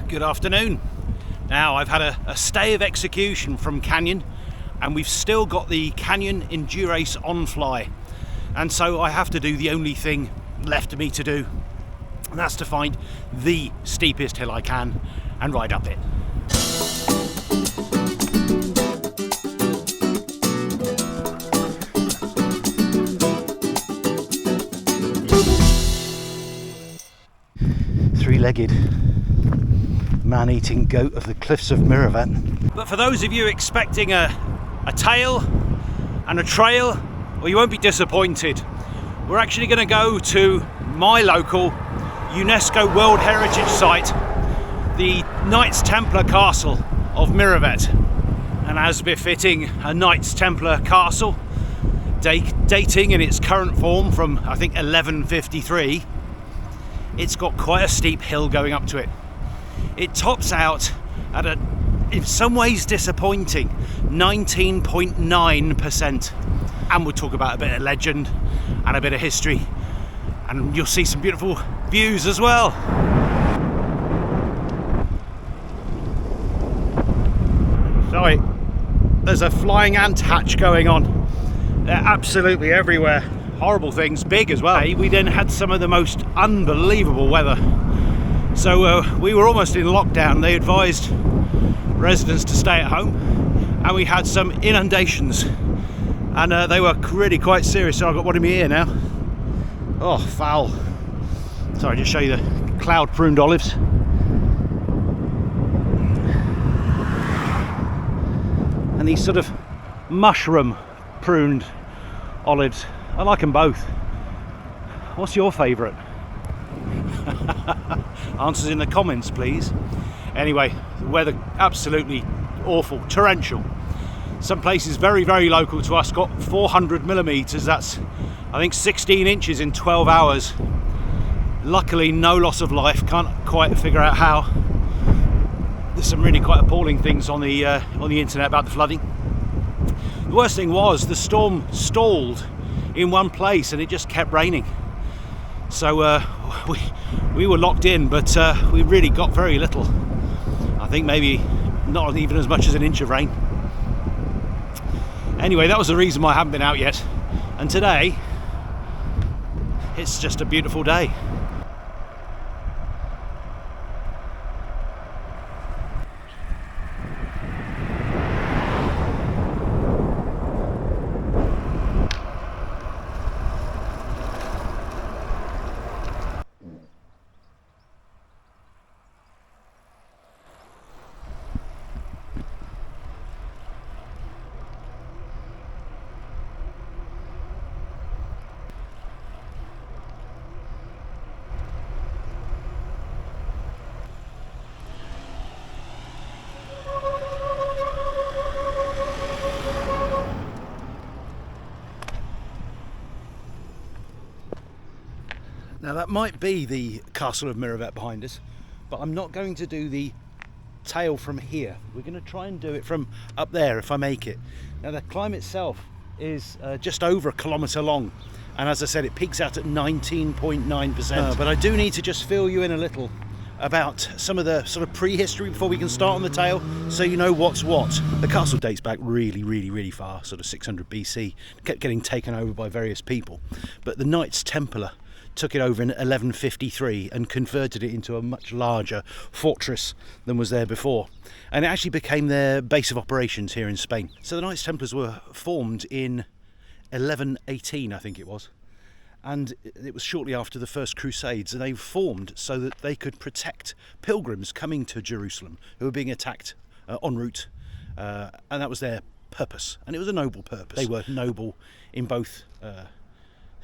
Good afternoon. Now, I've had a stay of execution from Canyon, and we've still got the Canyon Endurace ONfly, and so I have to do the only thing left to me to do, and that's to find the steepest hill I can and ride up it. Three-legged man-eating goat of the cliffs of Miravet. But for those of you expecting a tail and a trail, well, you won't be disappointed. We're actually going to go to my local UNESCO World Heritage Site, the Knights Templar Castle of Miravet. And as befitting a Knights Templar castle, dating in its current form from, I think, 1153, it's got quite a steep hill going up to it. It tops out at a, in some ways, disappointing 19.9%. And we'll talk about a bit of legend and a bit of history, and you'll see some beautiful views as well. Sorry, there's a flying ant hatch going on. They're absolutely everywhere. Horrible things, big as well. We then had some of the most unbelievable weather. So we were almost in lockdown. They advised residents to stay at home, and we had some inundations, and they were really quite serious. So I've got one in my ear now. Oh, foul. Sorry, just show you the cloud pruned olives. And these sort of mushroom pruned olives. I like them both. What's your favourite? Answers in the comments, please. Anyway, the weather absolutely awful, torrential. Some places very, very local to us got 400 millimetres. That's, I think, 16 inches in 12 hours. Luckily, no loss of life. Can't quite figure out how. There's some really quite appalling things on the internet about the flooding. The worst thing was the storm stalled in one place and it just kept raining. So we were locked in, but we really got very little. I think maybe not even as much as an inch of rain. Anyway, that was the reason why I haven't been out yet. And today, it's just a beautiful day. Now that might be the Castle of Miravet behind us, but I'm not going to do the tail from here. We're going to try and do it from up there if I make it. Now the climb itself is just over 1 kilometre long, and as I said, it peaks out at 19.9%. But I do need to just fill you in a little about some of the sort of prehistory before we can start on the tail, so you know what's what. The castle dates back really far, sort of 600 BC, kept getting taken over by various people, but the Knights Templar took it over in 1153 and converted it into a much larger fortress than was there before, and it actually became their base of operations here in Spain. So the Knights Templars were formed in 1118, I think it was, and it was shortly after the First Crusades, and they formed so that they could protect pilgrims coming to Jerusalem who were being attacked en route, and that was their purpose, and it was a noble purpose. They were noble in both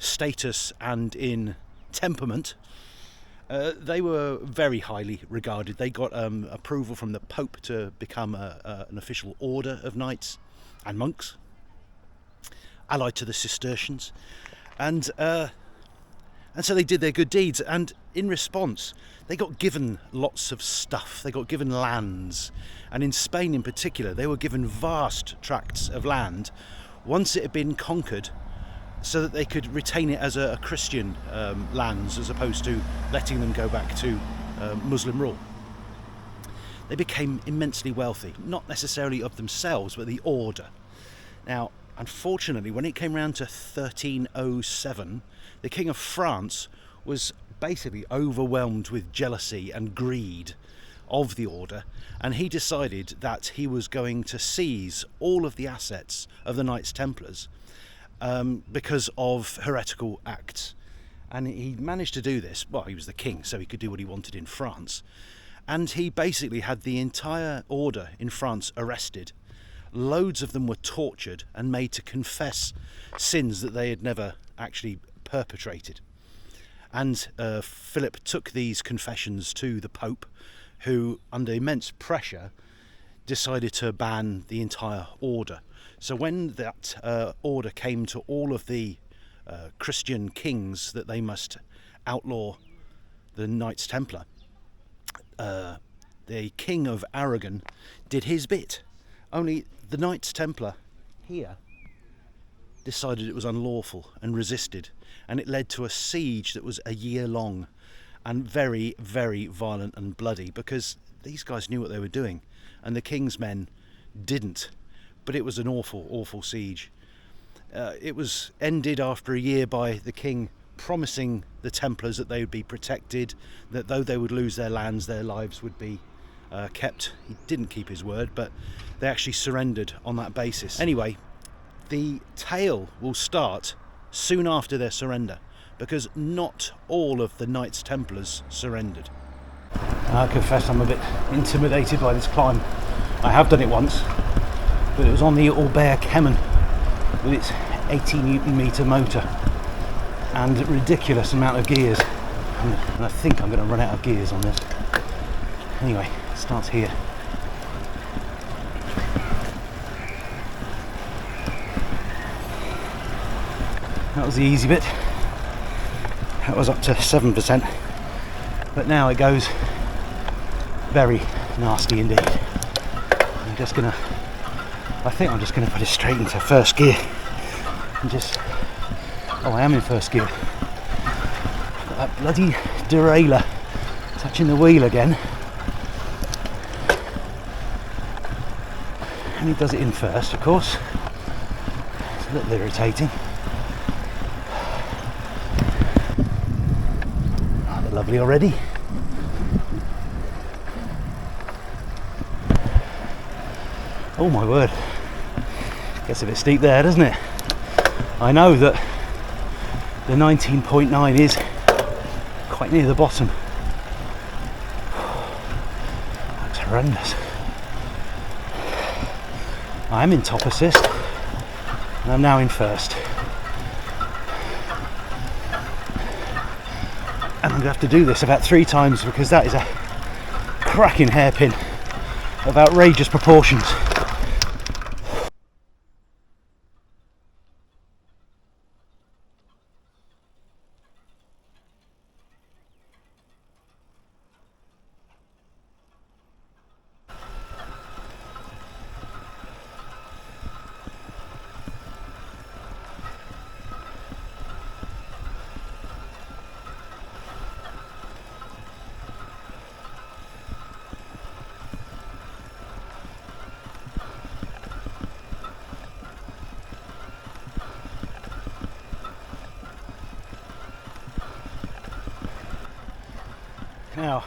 status and in temperament. They were very highly regarded. They got approval from the Pope to become an official order of knights and monks, allied to the Cistercians, and so they did their good deeds, and in response they got given lots of stuff. They got given lands, and in Spain in particular they were given vast tracts of land once it had been conquered, so that they could retain it as a Christian lands, as opposed to letting them go back to Muslim rule. they became immensely wealthy, not necessarily of themselves, but the order. Now, unfortunately, when it came round to 1307, the King of France was basically overwhelmed with jealousy and greed of the order, and he decided that he was going to seize all of the assets of the Knights Templars because of heretical acts. And he managed to do this. Well, he was the king, so he could do what he wanted in France. And he basically had the entire order in France arrested. Loads of them were tortured and made to confess sins that they had never actually perpetrated. And Philip took these confessions to the Pope, who, under immense pressure, decided to ban the entire order. So when that order came to all of the Christian kings that they must outlaw the Knights Templar, the King of Aragon did his bit. Only the Knights Templar here decided it was unlawful and resisted, and it led to a siege that was a year long and very, very violent and bloody, because these guys knew what they were doing and the king's men didn't. But it was an awful, awful siege. It was ended after a year by the king promising the Templars that they would be protected, that though they would lose their lands, their lives would be kept. He didn't keep his word, but they actually surrendered on that basis. Anyway, the tale will start soon after their surrender, because not all of the Knights Templars surrendered. I confess I'm a bit intimidated by this climb. I have done it once, but it was on the Albert Kemen with its 80 Newton meter motor and a ridiculous amount of gears, and I think I'm going to run out of gears on this. Anyway, it starts here. That was the easy bit. That was up to 7%, but now it goes very nasty indeed. I think I'm just gonna put it straight into first gear and just, oh, I am in first gear. Got that bloody derailleur touching the wheel again, and he does it in first, of course. It's a little irritating. Oh, they're lovely already. Oh my word, gets a bit steep there, doesn't it? I know that the 19.9 is quite near the bottom. That's horrendous. I am in top assist, and I'm now in first. And I'm going to have to do this about 3 times, because that is a cracking hairpin of outrageous proportions. Now,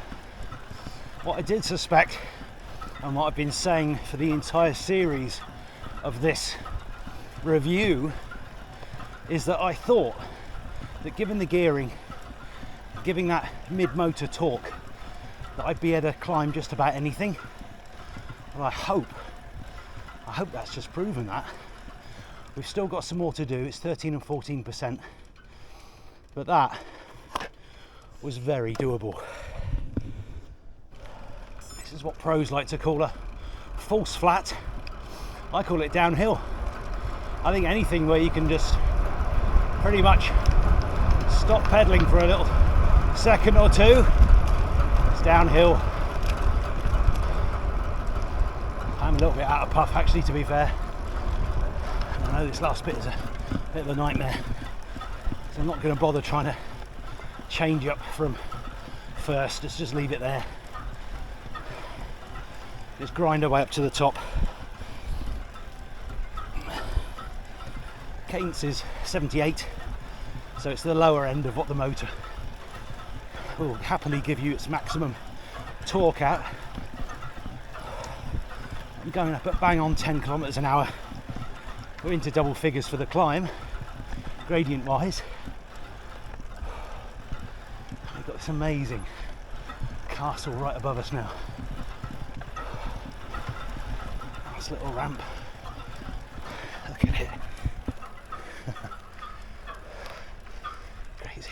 what I did suspect, and what I've been saying for the entire series of this review, is that I thought that given the gearing, giving that mid-motor torque, that I'd be able to climb just about anything. Well, I hope that's just proven that. We've still got some more to do. It's 13 and 14%, but that was very doable. This is what pros like to call a false flat. I call it downhill. I think anything where you can just pretty much stop pedaling for a little second or two, it's downhill. I'm a little bit out of puff actually, to be fair. I know this last bit is a bit of a nightmare, so I'm not going to bother trying to change up from first. Let's just leave it there. Let's grind our way up to the top. Cadence is 78, so it's the lower end of what the motor will happily give you its maximum torque at. I'm going up at bang on 10 kilometers an hour. We're into double figures for the climb, gradient wise. We've got this amazing castle right above us now. Nice little ramp. Look at it. Crazy.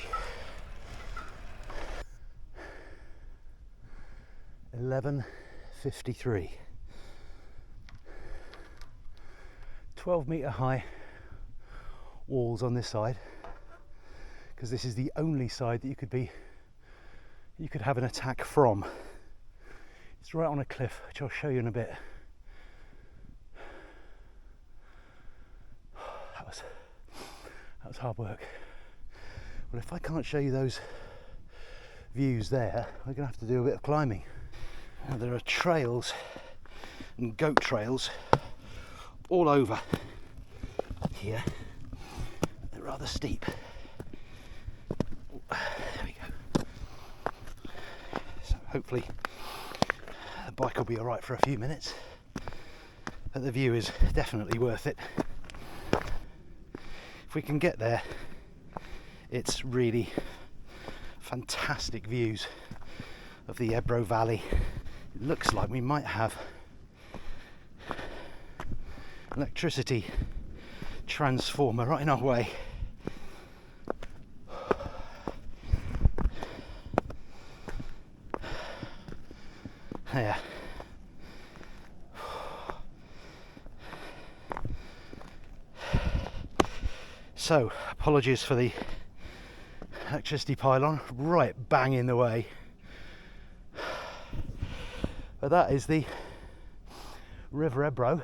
11:53. 12-meter high walls on this side, because this is the only side that you could have an attack from. It's right on a cliff, which I'll show you in a bit. That was hard work. Well, if I can't show you those views there, we're going to have to do a bit of climbing. Now, there are trails and goat trails all over here. They're rather steep. There we go. So hopefully the bike will be alright for a few minutes, but the view is definitely worth it. If we can get there, it's really fantastic views of the Ebro Valley. It looks like we might have electricity transformer right in our way. There. So, apologies for the electricity pylon right bang in the way. But that is the River Ebro.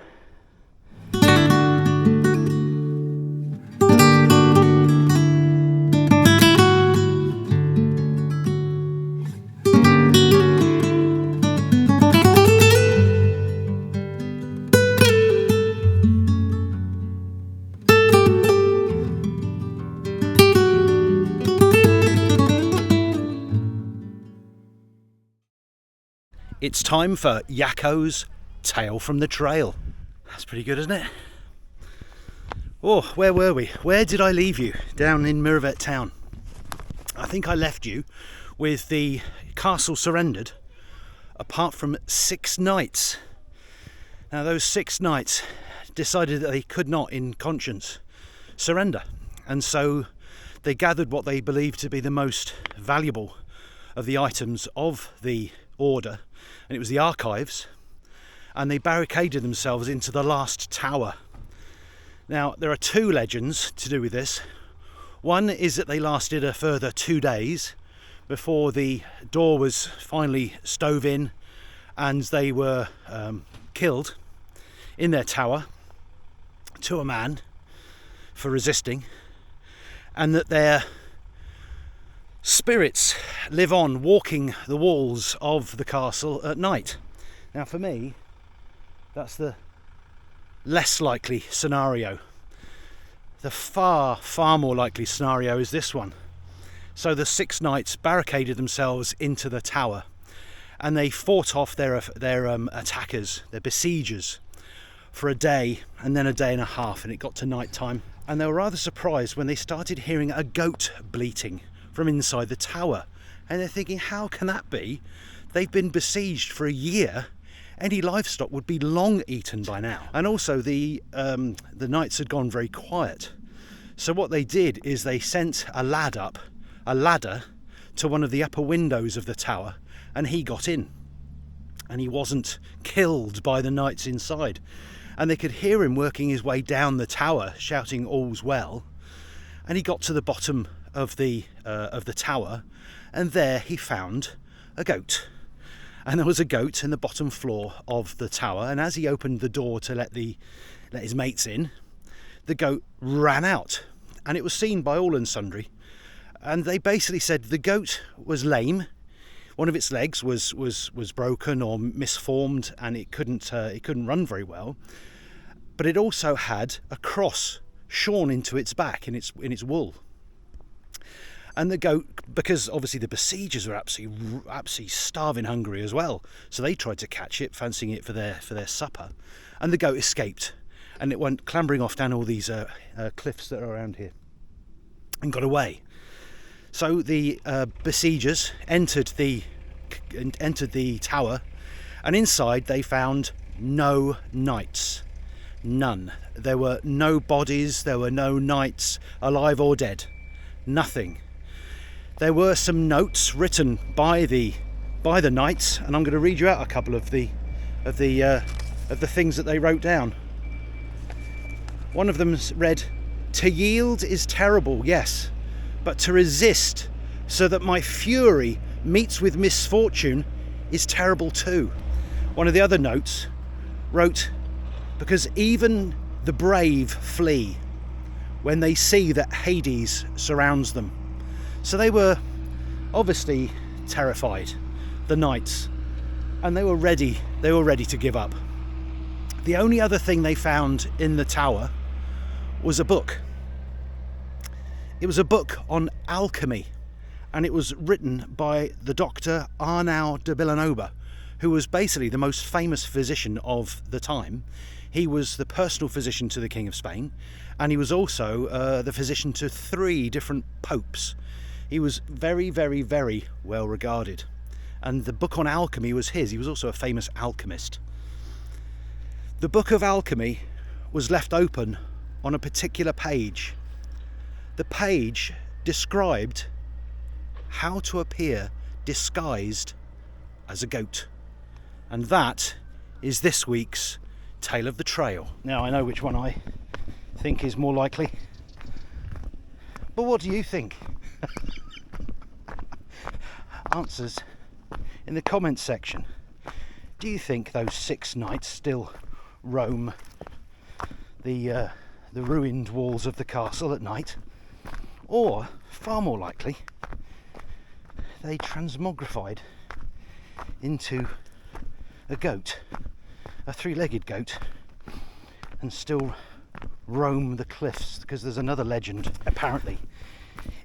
It's time for Yakko's Tale from the Trail. That's pretty good, isn't it? Oh, where were we? Where did I leave you? Down in Miravet town. I think I left you with the castle surrendered, apart from 6 knights. Now, those 6 knights decided that they could not, in conscience, surrender. And so they gathered what they believed to be the most valuable of the items of the order, and it was the archives, and they barricaded themselves into the last tower. Now, there are 2 legends to do with this. One is that they lasted a further 2 days before the door was finally stove in and they were killed in their tower to a man for resisting, and that their spirits live on walking the walls of the castle at night. Now, for me, that's the less likely scenario. The far more likely scenario is this one. So the 6 knights barricaded themselves into the tower, and they fought off their attackers, their besiegers, for a day and then a day and a half, and it got to night time, and they were rather surprised when they started hearing a goat bleating from inside the tower. And they're thinking, how can that be? They've been besieged for a year. Any livestock would be long eaten by now. And also the knights had gone very quiet. So what they did is they sent a ladder to one of the upper windows of the tower, and he got in. And he wasn't killed by the knights inside. And they could hear him working his way down the tower, shouting, "All's well." And he got to the bottom of the tower, and there he found a goat. And there was a goat in the bottom floor of the tower, and as he opened the door to let his mates in, the goat ran out, and it was seen by all and sundry. And they basically said the goat was lame, One of its legs was broken or misformed, and it couldn't run very well. But it also had a cross shorn into its back in its wool. And the goat, because obviously the besiegers were absolutely starving hungry as well, so they tried to catch it, fancying it for their supper, and the goat escaped, and it went clambering off down all these cliffs that are around here, and got away. So the besiegers entered the tower, and inside they found no knights, none. There were no bodies, there were no knights, alive or dead, nothing. There were some notes written by the knights, and I'm going to read you out a couple of the things that they wrote down. One of them read, "To yield is terrible, yes, but to resist so that my fury meets with misfortune is terrible too." One of the other notes wrote, "Because even the brave flee when they see that Hades surrounds them." So they were obviously terrified, the knights, and they were ready to give up. The only other thing they found in the tower was a book. It was a book on alchemy, and it was written by the Dr. Arnau de Villanova, who was basically the most famous physician of the time. He was the personal physician to the King of Spain, and he was also the physician to 3 different popes. He was very, very, very well regarded, and the book on alchemy was his. He was also a famous alchemist. The book of alchemy was left open on a particular page. The page described how to appear disguised as a goat, and that is this week's Tale of the Trail. Now, I know which one I think is more likely, but what do you think? Answers in the comments section. Do you think those 6 knights still roam the ruined walls of the castle at night, or far more likely they transmogrified into a goat, a 3-legged goat, and still roam the cliffs? Because there's another legend, apparently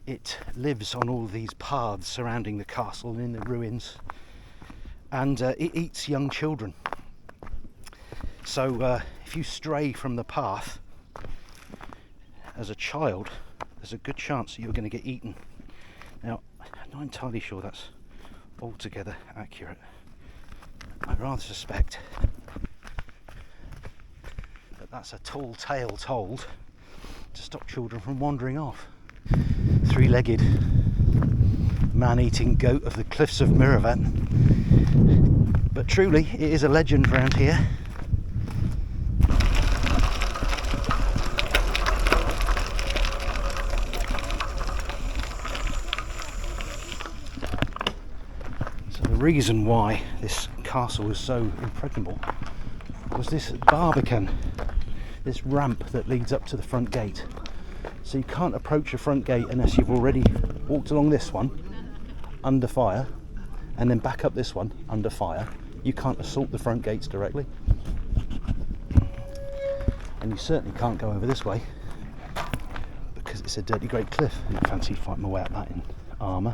it lives on all these paths surrounding the castle and in the ruins, and it eats young children. So if you stray from the path as a child, there's a good chance that you're going to get eaten. Now, I'm not entirely sure that's altogether accurate. I rather suspect that that's a tall tale told to stop children from wandering off. 3-legged man-eating goat of the cliffs of Miravat. But truly, it is a legend around here. So the reason why this castle was so impregnable was this barbican, this ramp that leads up to the front gate. So you can't approach the front gate unless you've already walked along this one under fire, and then back up this one under fire. You can't assault the front gates directly, and you certainly can't go over this way because it's a dirty great cliff. I fancy fighting my way up that in armour.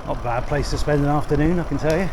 Not a bad place to spend an afternoon, I can tell you.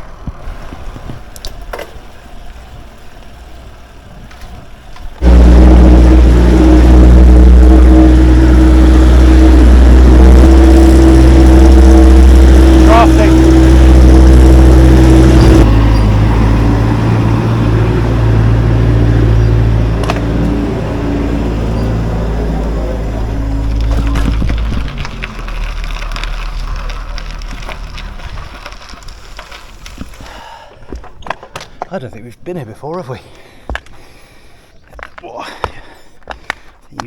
I don't think we've been here before, have we?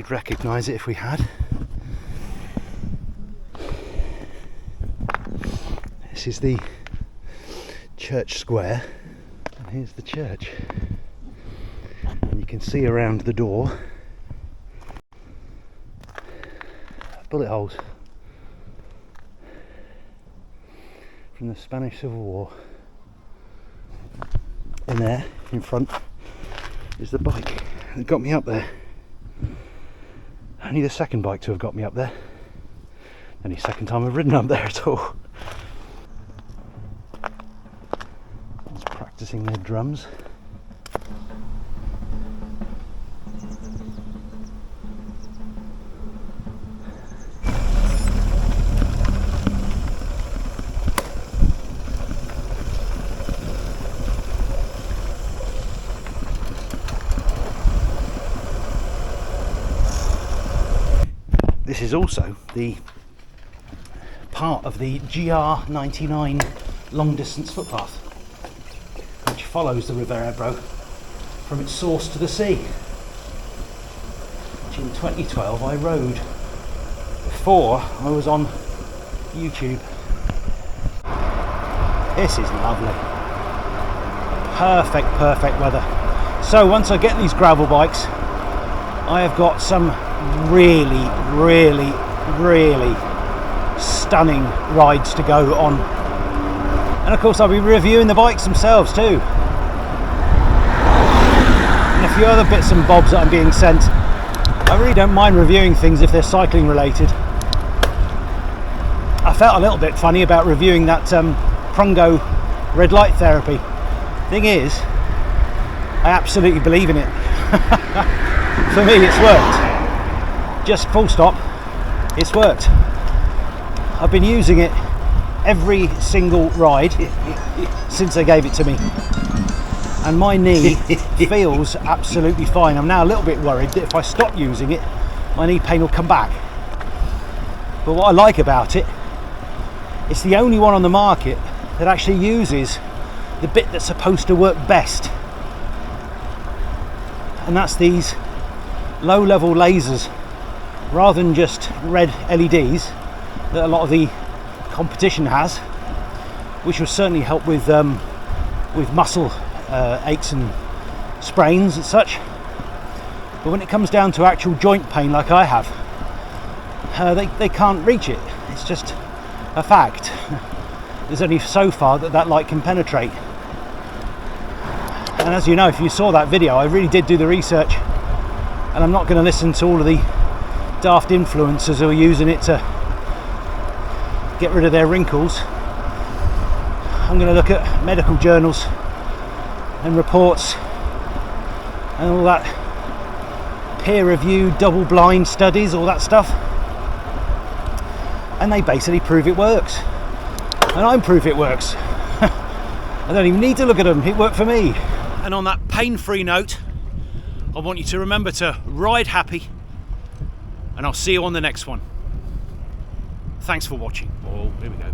would recognise it if we had. This is the church square, and here's the church. And you can see around the door bullet holes from the Spanish Civil War. In there, in front, is the bike that got me up there. Only the second bike to have got me up there. Only second time I've ridden up there at all. Just practicing their drums. This is also the part of the GR99 long distance footpath, which follows the River Ebro from its source to the sea, which in 2012 I rode before I was on YouTube. This is lovely. Perfect weather. So once I get these gravel bikes, I have got some really stunning rides to go on, and of course I'll be reviewing the bikes themselves too, and a few other bits and bobs that I'm being sent. I really don't mind reviewing things if they're cycling related. I felt a little bit funny about reviewing that Prungo red light therapy. Thing is, I absolutely believe in it. For me it's worked. Just full stop, it's worked. I've been using it every single ride since they gave it to me, and my knee feels absolutely fine. I'm now a little bit worried that if I stop using it, my knee pain will come back. But what I like about it, it's the only one on the market that actually uses the bit that's supposed to work best, and that's these low level lasers rather than just red LEDs that a lot of the competition has, which will certainly help with muscle aches and sprains and such. But when it comes down to actual joint pain like I have, they can't reach it. It's just a fact. There's only so far that light can penetrate. And as you know, if you saw that video, I really did do the research, and I'm not going to listen to all of the daft influencers who are using it to get rid of their wrinkles. I'm going to look at medical journals and reports and all that peer-reviewed double-blind studies, all that stuff, and they basically prove it works, and I prove it works. I don't even need to look at them, it worked for me. And on that pain-free note, I want you to remember to ride happy, and I'll see you on the next one. Thanks for watching. Oh, here we go.